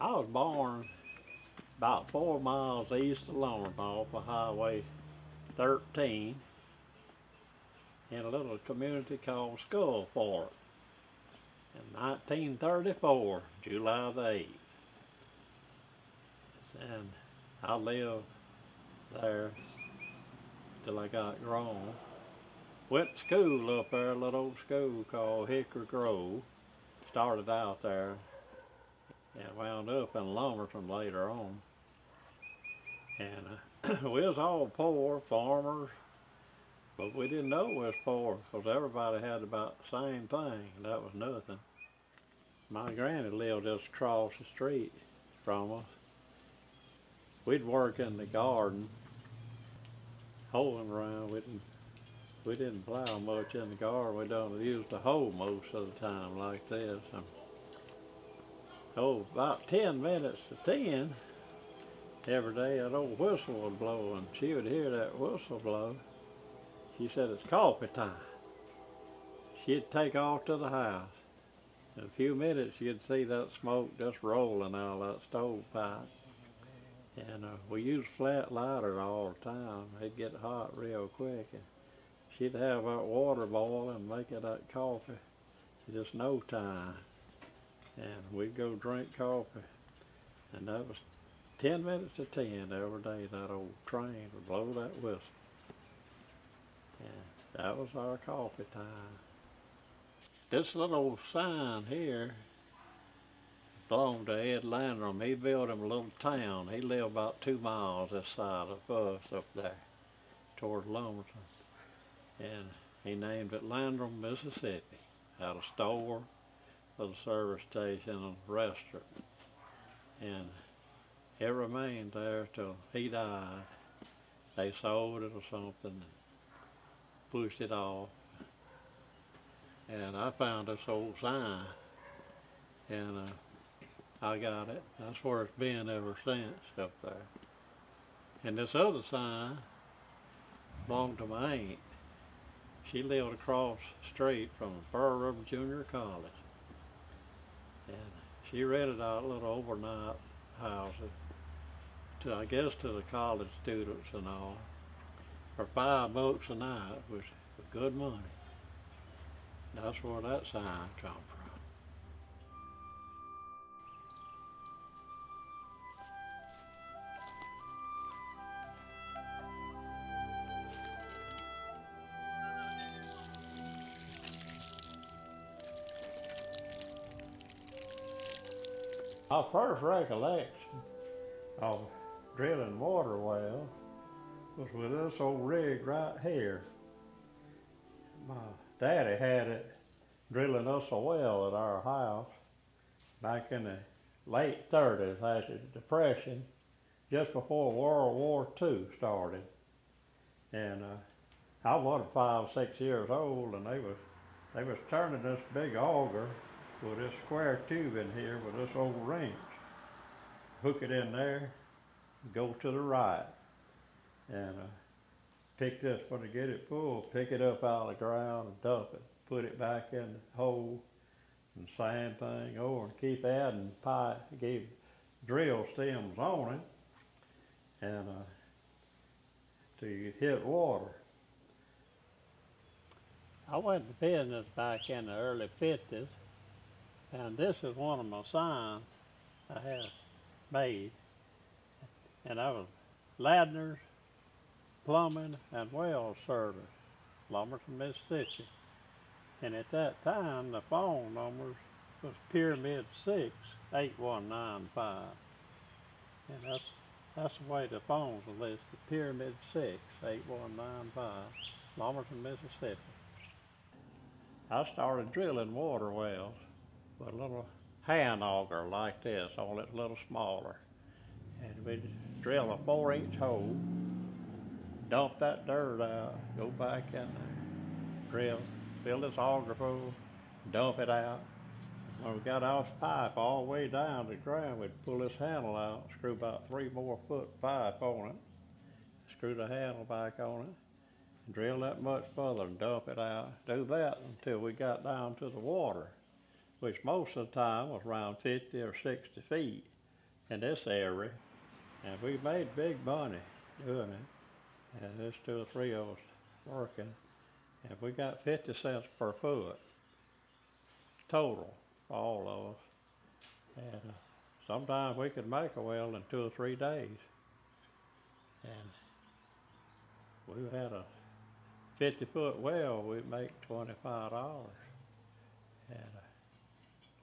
I was born about 4 miles east of Ladner off of Highway 13 in a little community called Skull Fort in 1934, July the 8th. And I lived there till I got grown. Went to school up there, a little old school called Hickory Grove. Started out there and wound up in Lumberton later on. And we was all poor farmers, but we didn't know we was poor because everybody had about the same thing, and that was nothing. My granny lived just across the street from us. We'd work in the garden, hoeing around. We didn't plow much in the garden. We done used the hoe most of the time like this. And, about 10 minutes to 10 every day, that old whistle would blow, and she would hear that whistle blow. She said, "It's coffee time." She'd take off to the house. In a few minutes, you'd see that smoke just rolling out of that stovepipe. And we used flat lighter all the time. It'd get hot real quick. And she'd have that water boil and make it that coffee in just no time. And we'd go drink coffee. And that was 10 minutes to 10 every day. That old train would blow that whistle. And that was our coffee time. This little sign here belonged to Ed Ladner. He built him a little town. He lived about 2 miles this side of us up there toward Lumberton. And he named it Ladner, Mississippi. Had a store with a service station and a restaurant. And it remained there till he died. They sold it or something and pushed it off. And I found this old sign, and I got it. That's where it's been ever since up there. And this other sign belonged to my aunt. She lived across the street from Pearl River Junior College. And she rented out little overnight houses to, I guess, to the college students and all, for $5 a night, which was good money. That's where that sign come from. Our first recollection of drilling water wells was with this old rig right here. My daddy had it drilling us a well at our house back in the late 30s after the Depression, just before World War II started. And I was 5, 6 years old, and they was turning this big auger with this square tube in here with this old wrench. Hook it in there, go to the right, and pick this, when you get it full, pick it up out of the ground and dump it. Put it back in the hole and same thing over and keep adding pipe. Gave drill stems on it and to hit water. I went to business back in the early 50s, and this is one of my signs I had made. And I was Ladner's Plumbing and Well Service, Lumberton, Mississippi. And at that time, the phone numbers was Pyramid 6 8195. And that's the way the phones are listed, Pyramid 6 8195, Lumberton, Mississippi. I started drilling water wells with a little hand auger like this, only it's a little smaller. And we'd drill a 4-inch hole, dump that dirt out, go back in there, drill, fill this auger full, dump it out. When we got off the pipe all the way down to the ground, we'd pull this handle out, screw about 3 more foot pipe on it, screw the handle back on it, and drill that much further and dump it out. Do that until we got down to the water, which most of the time was around 50 or 60 feet. in this area, and we made big money doing it. And there's 2 or 3 of us working, and we got 50 cents per foot total for all of us. And sometimes we could make a well in 2 or 3 days. And we had a 50-foot well, we'd make $25. And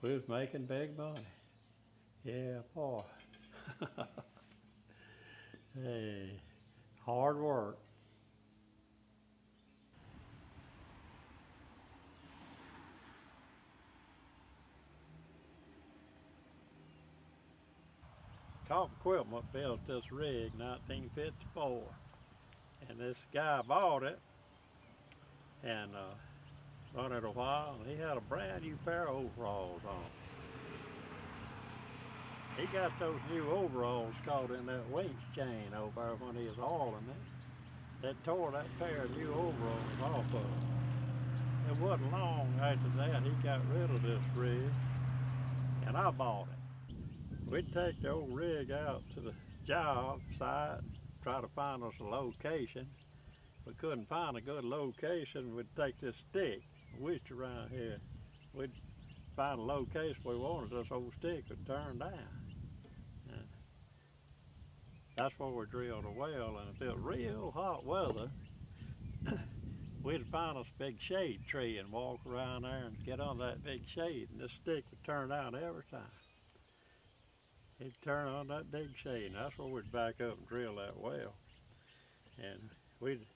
we was making big money. Yeah, boy. Hey, hard work. Cobb Equipment built this rig 1954, and this guy bought it and run it a while, and he had a brand new pair of overalls on. He got those new overalls caught in that winch chain over there when he was oiling it. That tore that pair of new overalls off of him. It wasn't long after that he got rid of this rig, and I bought it. We'd take the old rig out to the job site, try to find us a location. If we couldn't find a good location, we'd take this stick, which around here, we'd find a location we wanted, this old stick would turn down. And that's where we drilled a well, and if it was real hot weather, we'd find us a big shade tree and walk around there and get on that big shade, and this stick would turn down every time. It'd turn on that big shade, and that's where we'd back up and drill that well. And we'd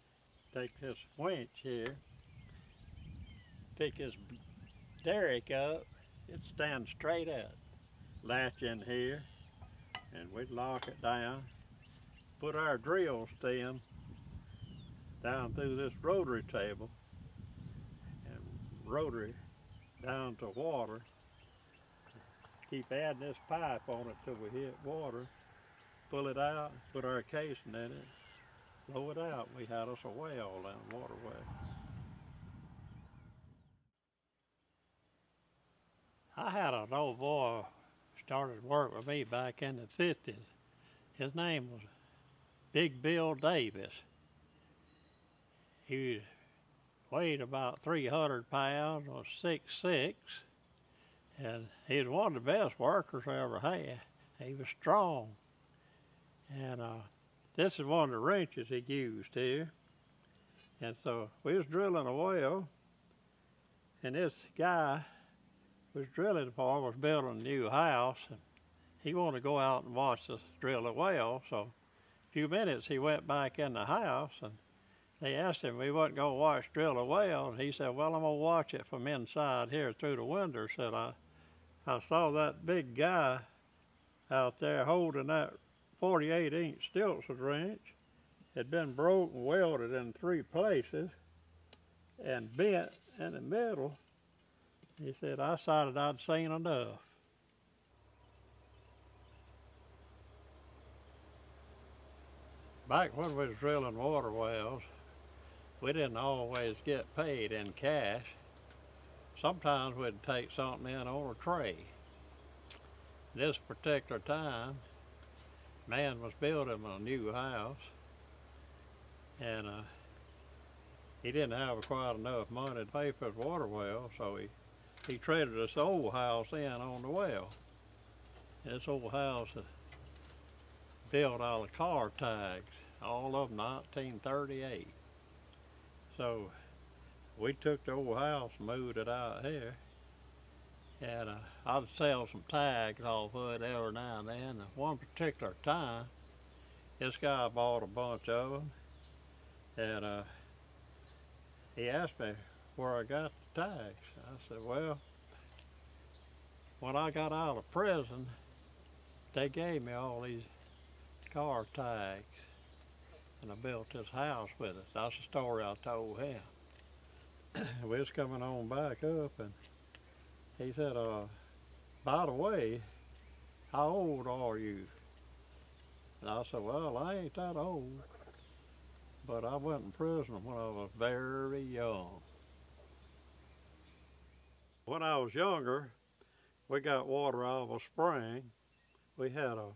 take this winch here, pick this derrick up, it'd stand straight up, latch in here, and we'd lock it down, put our drill stem down through this rotary table, and rotary down to water. Keep adding this pipe on it till we hit water, pull it out, put our casing in it, blow it out. We had us a well down the waterway. I had an old boy started work with me back in the 50s. His name was Big Bill Davis. He weighed about 300 pounds, was 6'6", and he was one of the best workers I ever had. He was strong. And this is one of the wrenches he used here. And so we was drilling a well, and this guy was drilling for him, was building a new house, and he wanted to go out and watch us drill a well. So a few minutes he went back in the house, and they asked him if he wasn't going to watch drill a well, and he said, well, I'm going to watch it from inside here through the window. Said, I saw that big guy out there holding that 48-inch Stilson wrench. Had been broke and welded in 3 places and bent in the middle. He said, I decided I'd seen enough. Back when we was drilling water wells, we didn't always get paid in cash. Sometimes we'd take something in on a tray. This particular time, man was building a new house, and he didn't have quite enough money to pay for his water well, so he traded this old house in on the well. This old house is built out of car tags, all of them 1938. So we took the old house and moved it out here, and I'd sell some tags off of it every now and then. And one particular time, this guy bought a bunch of them, and he asked me where I got the tags. I said, well, when I got out of prison, they gave me all these car tags, and I built this house with it. That's the story I told him. We was coming on back up, and he said, by the way, how old are you? And I said, well, I ain't that old, but I went in prison when I was very young. When I was younger, we got water out of a spring. We had a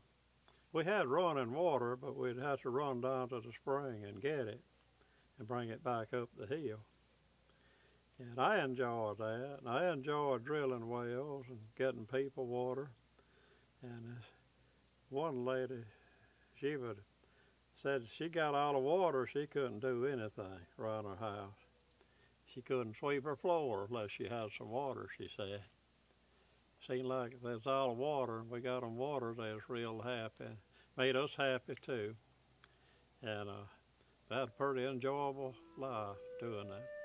We had running water, but we'd have to run down to the spring and get it and bring it back up the hill. And I enjoyed that. And I enjoyed drilling wells and getting people water. And one lady, she said she got all the water, she couldn't do anything around her house. She couldn't sweep her floor unless she had some water, she said. Seemed like if there's all the water and we got them water, they was real happy. Made us happy too. And that was a pretty enjoyable life doing that.